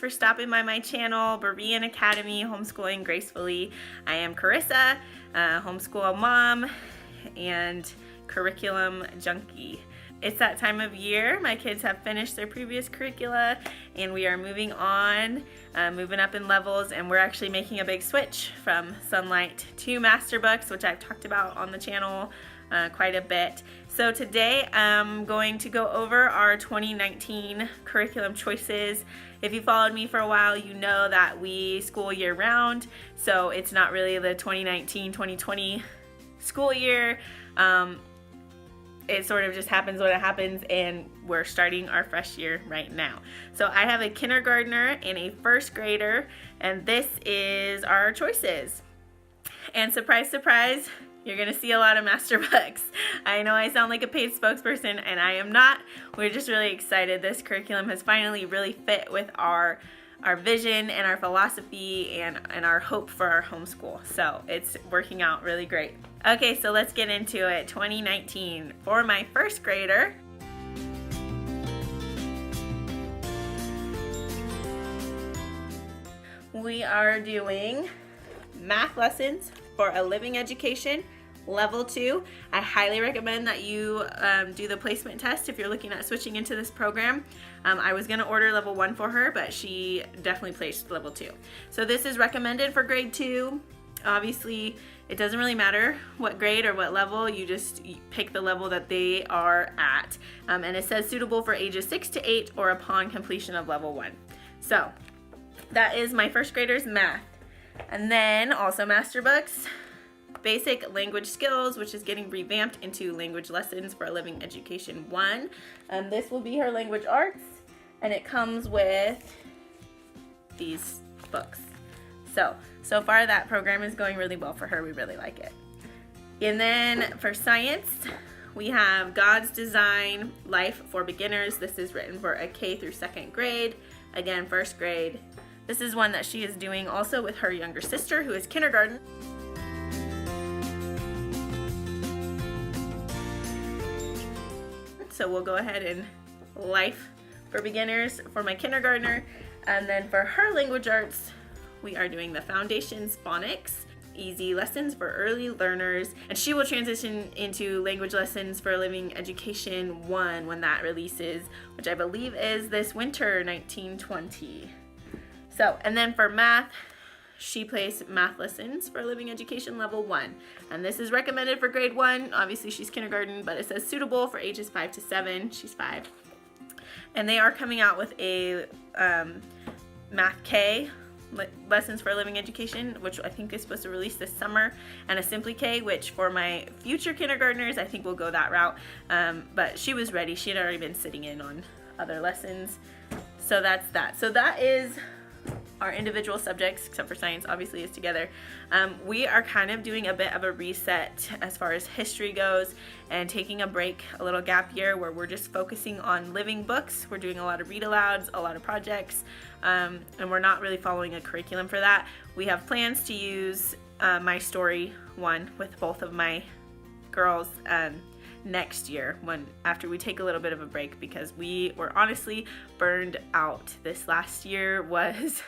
for stopping by my channel, Berean Academy, Homeschooling Gracefully. I am Carissa, homeschool mom and curriculum junkie. It's that time of year. My kids have finished their previous curricula and we are moving on, moving up in levels, and we're actually making a big switch from Sunlight to Master Books, which I've talked about on the channel quite a bit. So today I'm going to go over our 2019 curriculum choices. If you followed me for a while, you know that we school year round, so it's not really the 2019-2020 school year. It sort of just happens when it happens, and we're starting our fresh year right now. So I have a kindergartner and a first grader, and this is our choices. And surprise, surprise, you're gonna see a lot of Master Books. I know I sound like a paid spokesperson, and I am not. We're just really excited. This curriculum has finally really fit with our vision and our philosophy and our hope for our homeschool. So it's working out really great. Okay, so let's get into it. 2019 for my first grader. We are doing math lessons for a living education, level 2. I highly recommend that you do the placement test if you're looking at switching into this program. I was going to order level 1 for her, but she definitely placed level 2. So this is recommended for grade 2. Obviously, it doesn't really matter what grade or what level, you just pick the level that they are at. And it says suitable for ages 6 to 8 or upon completion of level 1. So that is my first grader's math. And then also Master Books, Basic Language Skills, which is getting revamped into Language Lessons for a Living Education 1. This will be her language arts, and it comes with these books. So far that program is going really well for her. We really like it. And then for science, we have God's Design, Life for Beginners. This is written for a K through 2nd grade. Again, first grade. This is one that she is doing also with her younger sister, who is kindergarten. So we'll go ahead and Life for Beginners for my kindergartner. And then for her language arts, we are doing the Foundations Phonics, Easy Lessons for Early Learners. And she will transition into Language Lessons for Living Education 1 when that releases, which I believe is this winter, 1920. So, and then for math, she placed Math Lessons for Living Education Level 1. And this is recommended for grade 1. Obviously she's kindergarten, but it says suitable for ages 5 to 7. She's 5. And they are coming out with a Math K, Lessons for Living Education, which I think is supposed to release this summer, and a Simply K, which for my future kindergartners, I think we'll go that route. But she was ready. She had already been sitting in on other lessons. So that's that. So that is our individual subjects, except for science obviously is together. We are kind of doing a bit of a reset as far as history goes and taking a break, a little gap year where we're just focusing on living books. We're doing a lot of read alouds, a lot of projects, and we're not really following a curriculum for that. We have plans to use my story one with both of my girls next year, after we take a little bit of a break, because we were honestly burned out. This last year was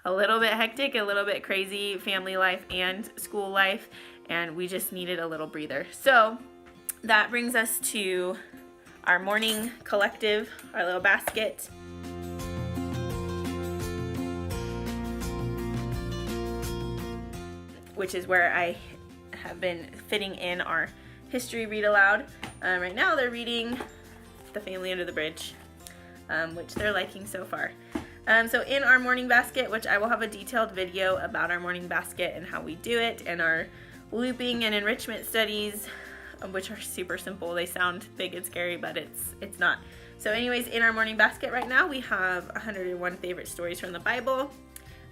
a little bit hectic, a little bit crazy, family life and school life, and we just needed a little breather. So that brings us to our morning collective, our little basket. Which is where I have been fitting in our history read aloud. Right now they're reading The Family Under the Bridge, which they're liking so far. So in our morning basket, which I will have a detailed video about our morning basket and how we do it, and our looping and enrichment studies, which are super simple. They sound big and scary, but it's not. So anyways, in our morning basket right now, we have 101 favorite stories from the Bible.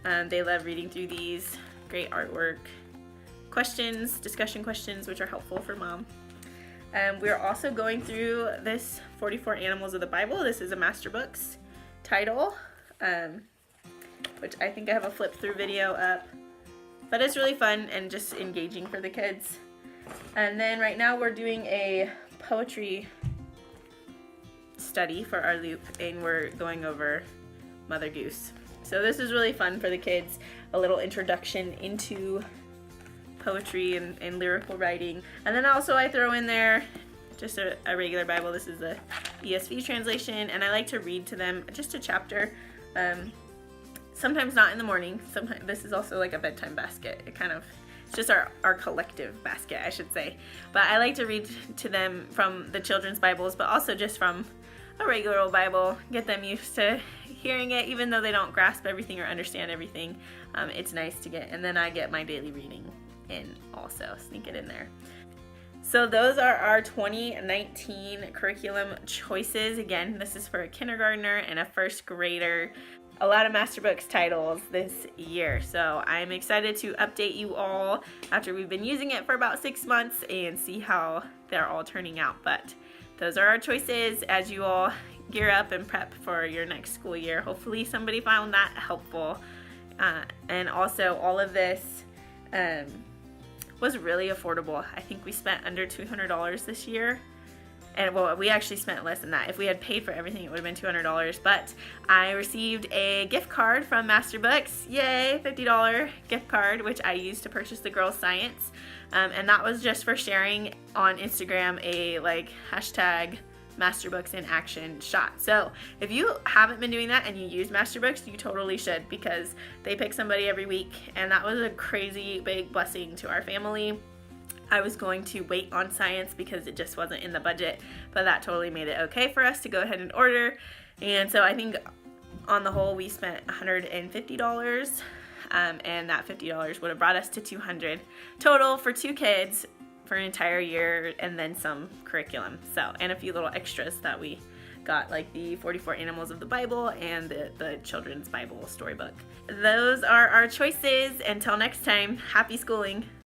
They love reading through these. Great artwork. Questions, discussion questions, which are helpful for mom. We're also going through this 44 Animals of the Bible. This is a Master Books title, which I think I have a flip through video up. But it's really fun and just engaging for the kids. And then right now we're doing a poetry study for our loop, and we're going over Mother Goose. So this is really fun for the kids, a little introduction into poetry and lyrical writing. And then also I throw in there just a regular Bible. This is the ESV translation, and I like to read to them just a chapter. Sometimes not in the morning. Sometimes this is also like a bedtime basket. It's just our collective basket, I should say. But I like to read to them from the children's Bibles, but also just from a regular old Bible, get them used to hearing it, even though they don't grasp everything or understand everything. It's nice to get, and then I get my daily reading in also, sneak it in there. So those are our 2019 curriculum choices. Again, this is for a kindergartner and a first grader. A lot of Master Books titles this year. So I'm excited to update you all after we've been using it for about 6 months and see how they're all turning out. But those are our choices as you all gear up and prep for your next school year. Hopefully somebody found that helpful. And also all of this was really affordable. I think we spent under $200 this year. And well, we actually spent less than that. If we had paid for everything, it would have been $200. But I received a gift card from Master Books. Yay, $50 gift card, which I used to purchase the girls' science. And that was just for sharing on Instagram a hashtag Master Books in Action shot. So if you haven't been doing that and you use Master Books, you totally should, because they pick somebody every week. And that was a crazy big blessing to our family. I was going to wait on science because it just wasn't in the budget, but that totally made it okay for us to go ahead and order. And so I think on the whole we spent $150, and that $50 would have brought us to $200 total for 2 kids for an entire year, and then some curriculum. So, and a few little extras that we got, like the 44 Animals of the Bible and the Children's Bible storybook. Those are our choices. Until next time, happy schooling.